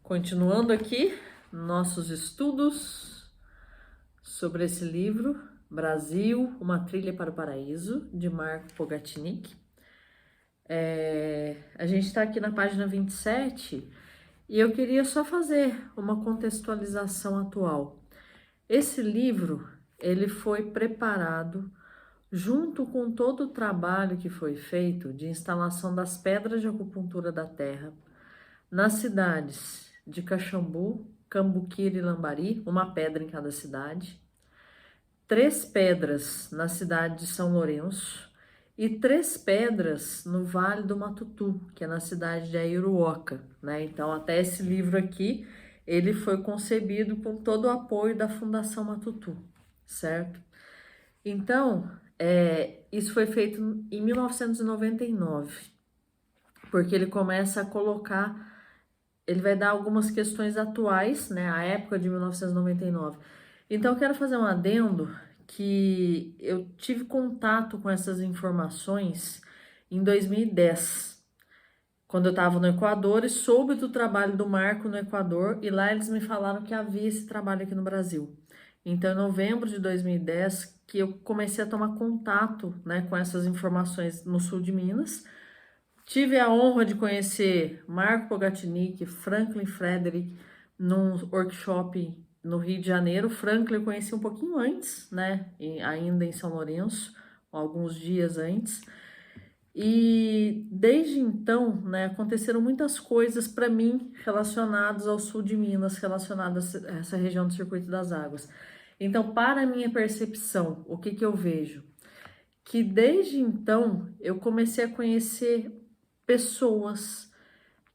Continuando aqui nossos estudos sobre esse livro, Brasil, Uma Trilha para o Paraíso, de Marco Pogatnik. A gente está aqui na página 27 e eu queria só fazer uma contextualização atual. Esse livro, ele foi preparado junto com todo o trabalho que foi feito de instalação das pedras de acupuntura da terra nas cidades de Caxambu, Cambuquira e Lambari, uma pedra em cada cidade, 3 pedras na cidade de São Lourenço e 3 pedras no Vale do Matutu, que é na cidade de Aiuruoca, né? Então, até esse livro aqui, ele foi concebido com todo o apoio da Fundação Matutu, certo? Então, isso foi feito em 1999, porque ele começa a colocar, ele vai dar algumas questões atuais, né, a época de 1999. Então, eu quero fazer um adendo que eu tive contato com essas informações em 2010, quando eu estava no Equador e soube do trabalho do Marco no Equador, e lá eles me falaram que havia esse trabalho aqui no Brasil. Então, em novembro de 2010, que eu comecei a tomar contato, né, com essas informações no sul de Minas. Tive a honra de conhecer Marco Pogatnik, Franklin Frederick, num workshop no Rio de Janeiro. Franklin eu conheci um pouquinho antes, né, ainda em São Lourenço, alguns dias antes. E desde então, né, aconteceram muitas coisas para mim relacionadas ao sul de Minas, relacionadas a essa região do Circuito das Águas. Então, para a minha percepção, o que eu vejo? Que desde então eu comecei a conhecer pessoas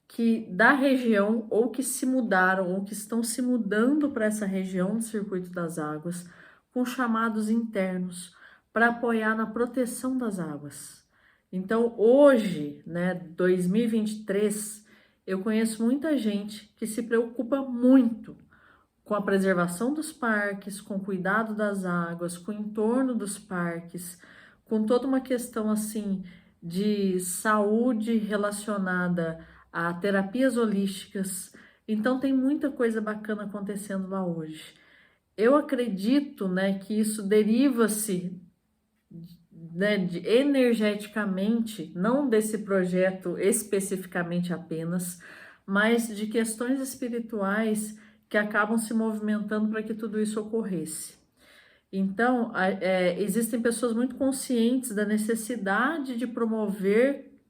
que da região ou que se mudaram ou que estão se mudando para essa região do Circuito das Águas com chamados internos para apoiar na proteção das águas. Então, hoje, né, 2023, eu conheço muita gente que se preocupa muito com a preservação dos parques, com o cuidado das águas, com o entorno dos parques, com toda uma questão assim de saúde relacionada a terapias holísticas. Então tem muita coisa bacana acontecendo lá hoje. Eu acredito, né, que isso deriva-se, né, energeticamente, não desse projeto especificamente apenas, mas de questões espirituais que acabam se movimentando para que tudo isso ocorresse. Então, existem pessoas muito conscientes da necessidade de promover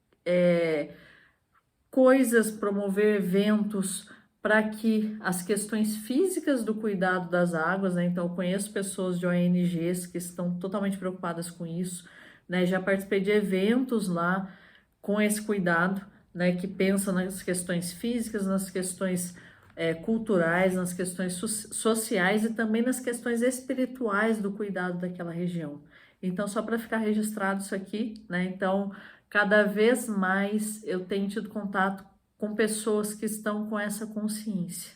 coisas, promover eventos para que as questões físicas do cuidado das águas, né? Então, eu conheço pessoas de ONGs que estão totalmente preocupadas com isso, né? Já participei de eventos lá com esse cuidado, né? Que pensam nas questões físicas, nas questões culturais, nas questões sociais e também nas questões espirituais do cuidado daquela região. Então, só para ficar registrado isso aqui, né? Então, cada vez mais eu tenho tido contato com pessoas que estão com essa consciência.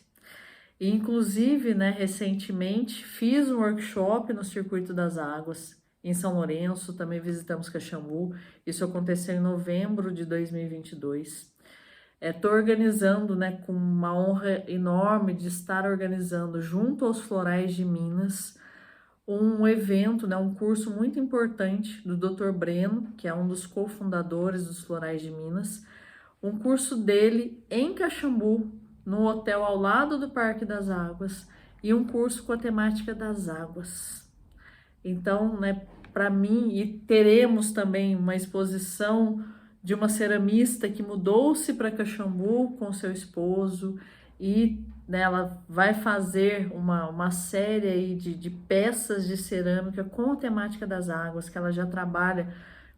E, inclusive, né, recentemente, fiz um workshop no Circuito das Águas, em São Lourenço, também visitamos Caxambu. Isso aconteceu em novembro de 2022. Estou organizando, né, com uma honra enorme de estar organizando junto aos Florais de Minas um evento, né, um curso muito importante do Dr. Breno, que é um dos cofundadores dos Florais de Minas, um curso dele em Caxambu, no hotel ao lado do Parque das Águas, e um curso com a temática das águas. Então, né, para mim, e teremos também uma exposição de uma ceramista que mudou-se para Caxambu com seu esposo e, né, ela vai fazer uma série aí de peças de cerâmica com a temática das águas, que ela já trabalha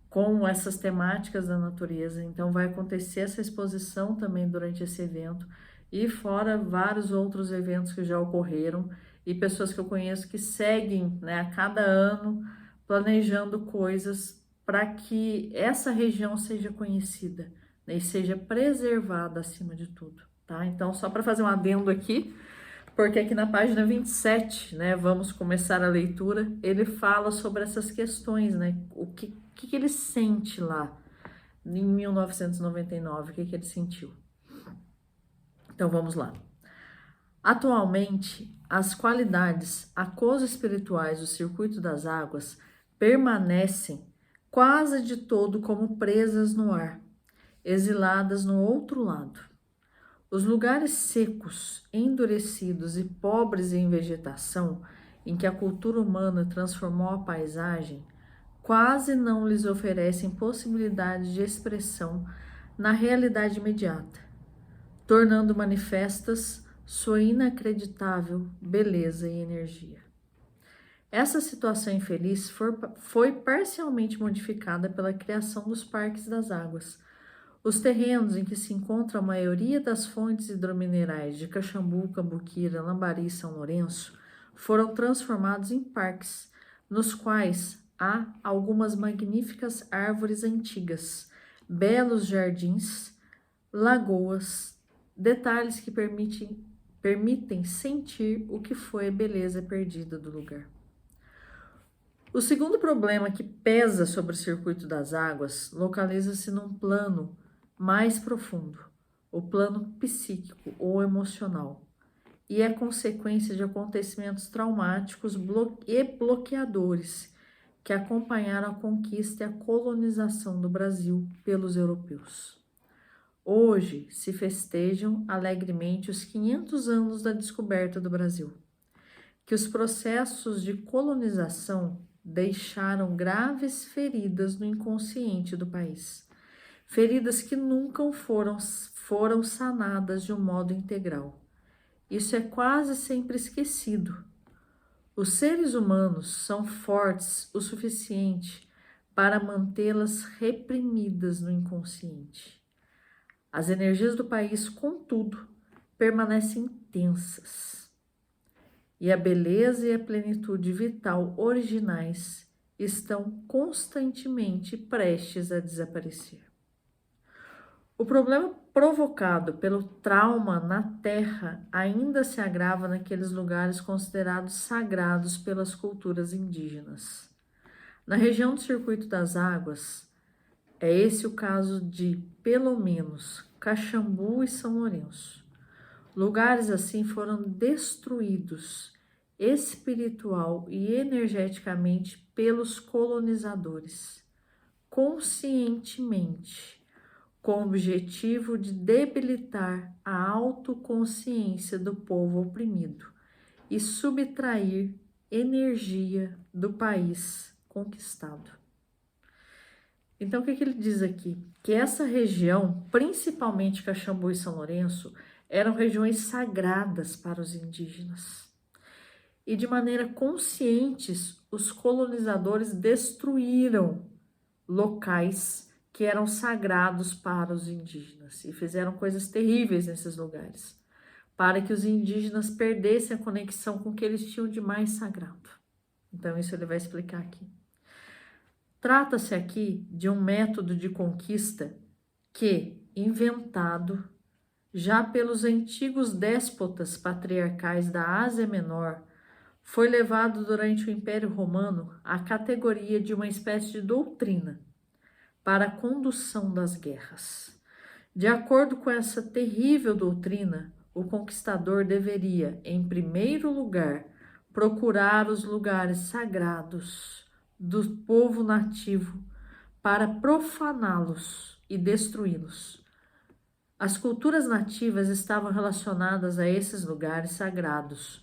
com essas temáticas da natureza. Então vai acontecer essa exposição também durante esse evento e fora vários outros eventos que já ocorreram e pessoas que eu conheço que seguem, né, a cada ano planejando coisas para que essa região seja conhecida, né, e seja preservada acima de tudo, tá? Então, só para fazer um adendo aqui, porque aqui na página 27, né, vamos começar a leitura, ele fala sobre essas questões, né, o que ele sente lá em 1999, o que ele sentiu. Então, vamos lá. Atualmente, as qualidades aquoso-espirituais do circuito das águas permanecem quase de todo como presas no ar, exiladas no outro lado. Os lugares secos, endurecidos e pobres em vegetação, em que a cultura humana transformou a paisagem, quase não lhes oferecem possibilidade de expressão na realidade imediata, tornando manifestas sua inacreditável beleza e energia. Essa situação infeliz foi parcialmente modificada pela criação dos parques das águas. Os terrenos em que se encontra a maioria das fontes hidrominerais de Caxambu, Cambuquira, Lambari e São Lourenço foram transformados em parques, nos quais há algumas magníficas árvores antigas, belos jardins, lagoas, detalhes que permitem sentir o que foi a beleza perdida do lugar. O segundo problema que pesa sobre o circuito das águas localiza-se num plano mais profundo, o plano psíquico ou emocional, e é consequência de acontecimentos traumáticos e bloqueadores que acompanharam a conquista e a colonização do Brasil pelos europeus. Hoje se festejam alegremente os 500 anos da descoberta do Brasil, que os processos de colonização deixaram graves feridas no inconsciente do país, feridas que nunca foram sanadas de um modo integral. Isso é quase sempre esquecido. Os seres humanos são fortes o suficiente para mantê-las reprimidas no inconsciente. As energias do país, contudo, permanecem tensas. E a beleza e a plenitude vital originais estão constantemente prestes a desaparecer. O problema provocado pelo trauma na Terra ainda se agrava naqueles lugares considerados sagrados pelas culturas indígenas. Na região do Circuito das Águas, é esse o caso de, pelo menos, Caxambu e São Lourenço. Lugares assim foram destruídos espiritual e energeticamente pelos colonizadores, conscientemente, com o objetivo de debilitar a autoconsciência do povo oprimido e subtrair energia do país conquistado. Então, o que ele diz aqui? Que essa região, principalmente Caxambu e São Lourenço, eram regiões sagradas para os indígenas. E de maneira consciente, os colonizadores destruíram locais que eram sagrados para os indígenas e fizeram coisas terríveis nesses lugares, para que os indígenas perdessem a conexão com o que eles tinham de mais sagrado. Então, isso ele vai explicar aqui. Trata-se aqui de um método de conquista que, inventado já pelos antigos déspotas patriarcais da Ásia Menor, foi levado durante o Império Romano à categoria de uma espécie de doutrina para a condução das guerras. De acordo com essa terrível doutrina, o conquistador deveria, em primeiro lugar, procurar os lugares sagrados do povo nativo para profaná-los e destruí-los. As culturas nativas estavam relacionadas a esses lugares sagrados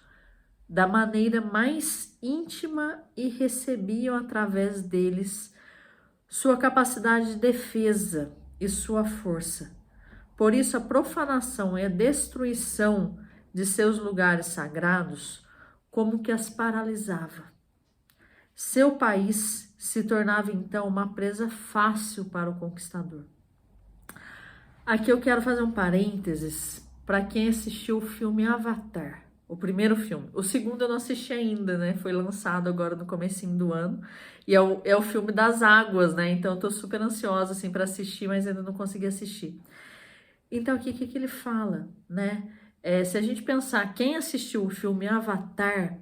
da maneira mais íntima e recebiam através deles sua capacidade de defesa e sua força. Por isso, a profanação e a destruição de seus lugares sagrados como que as paralisava. Seu país se tornava então uma presa fácil para o conquistador. Aqui eu quero fazer um parênteses para quem assistiu o filme Avatar, o primeiro filme. O segundo eu não assisti ainda, né? Foi lançado agora no comecinho do ano. E é o filme das águas, né? Então eu tô super ansiosa assim para assistir, mas ainda não consegui assistir. Então aqui o que ele fala, né? Se a gente pensar quem assistiu o filme Avatar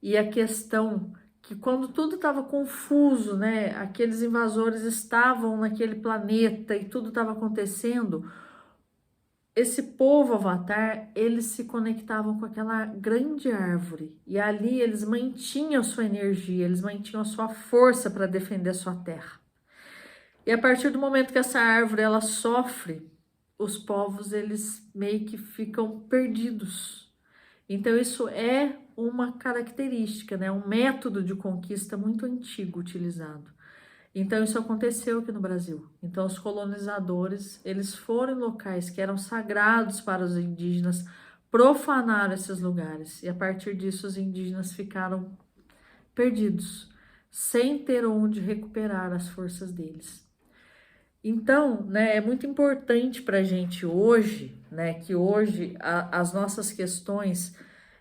e a questão que quando tudo estava confuso, né? Aqueles invasores estavam naquele planeta e tudo estava acontecendo, esse povo Avatar, eles se conectavam com aquela grande árvore e ali eles mantinham sua energia, eles mantinham a sua força para defender a sua terra. E a partir do momento que essa árvore ela sofre, os povos eles meio que ficam perdidos. Então isso é uma característica, né? Um método de conquista muito antigo utilizado. Então isso aconteceu aqui no Brasil. Então os colonizadores, eles foram em locais que eram sagrados para os indígenas, profanaram esses lugares. E a partir disso os indígenas ficaram perdidos, sem ter onde recuperar as forças deles. Então, né, é muito importante para a gente hoje, né, que hoje as nossas questões,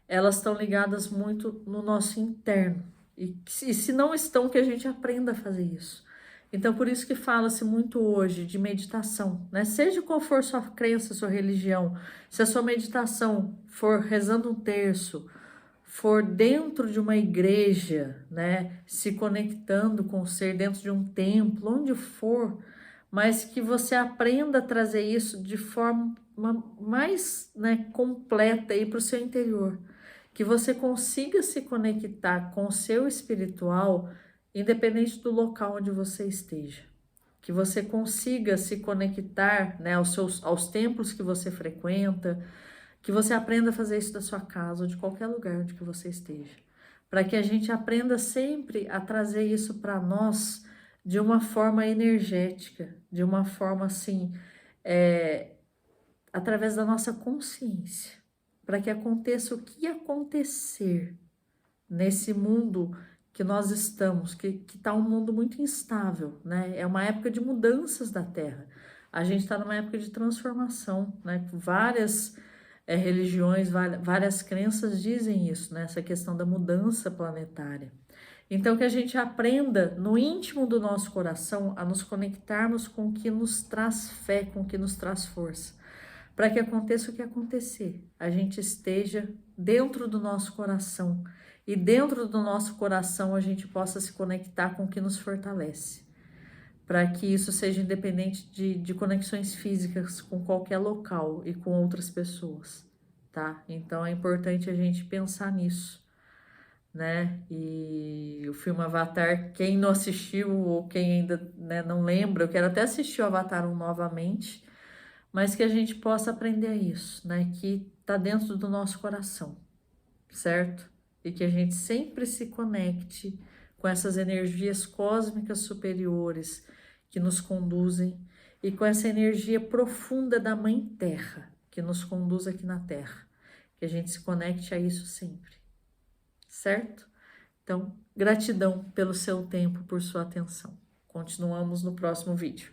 elas estão ligadas muito no nosso interno. E se não estão, que a gente aprenda a fazer isso. Então, por isso que fala-se muito hoje de meditação, né? Seja qual for sua crença, sua religião, se a sua meditação for rezando um terço, for dentro de uma igreja, né, se conectando com o ser dentro de um templo, onde for, mas que você aprenda a trazer isso de forma mais, né, completa para o seu interior, que você consiga se conectar com o seu espiritual, independente do local onde você esteja, que você consiga se conectar, né, aos templos que você frequenta, que você aprenda a fazer isso da sua casa ou de qualquer lugar onde que você esteja, para que a gente aprenda sempre a trazer isso para nós de uma forma energética, de uma forma assim, através da nossa consciência, para que aconteça o que acontecer nesse mundo que nós estamos, que está um mundo muito instável, né? É uma época de mudanças da Terra. A gente está numa época de transformação, né? Várias religiões, várias crenças dizem isso, né? Essa questão da mudança planetária. Então, que a gente aprenda no íntimo do nosso coração a nos conectarmos com o que nos traz fé, com o que nos traz força. Para que aconteça o que acontecer, a gente esteja dentro do nosso coração. E dentro do nosso coração a gente possa se conectar com o que nos fortalece. Para que isso seja independente de conexões físicas com qualquer local e com outras pessoas, tá? Então é importante a gente pensar nisso, né? E o filme Avatar, quem não assistiu ou quem ainda, né, não lembra, eu quero até assistir o Avatar 1 novamente, mas que a gente possa aprender isso, né? Que tá dentro do nosso coração, certo? E que a gente sempre se conecte com essas energias cósmicas superiores que nos conduzem e com essa energia profunda da Mãe Terra que nos conduz aqui na Terra. Que a gente se conecte a isso sempre, certo? Então, gratidão pelo seu tempo, por sua atenção. Continuamos no próximo vídeo.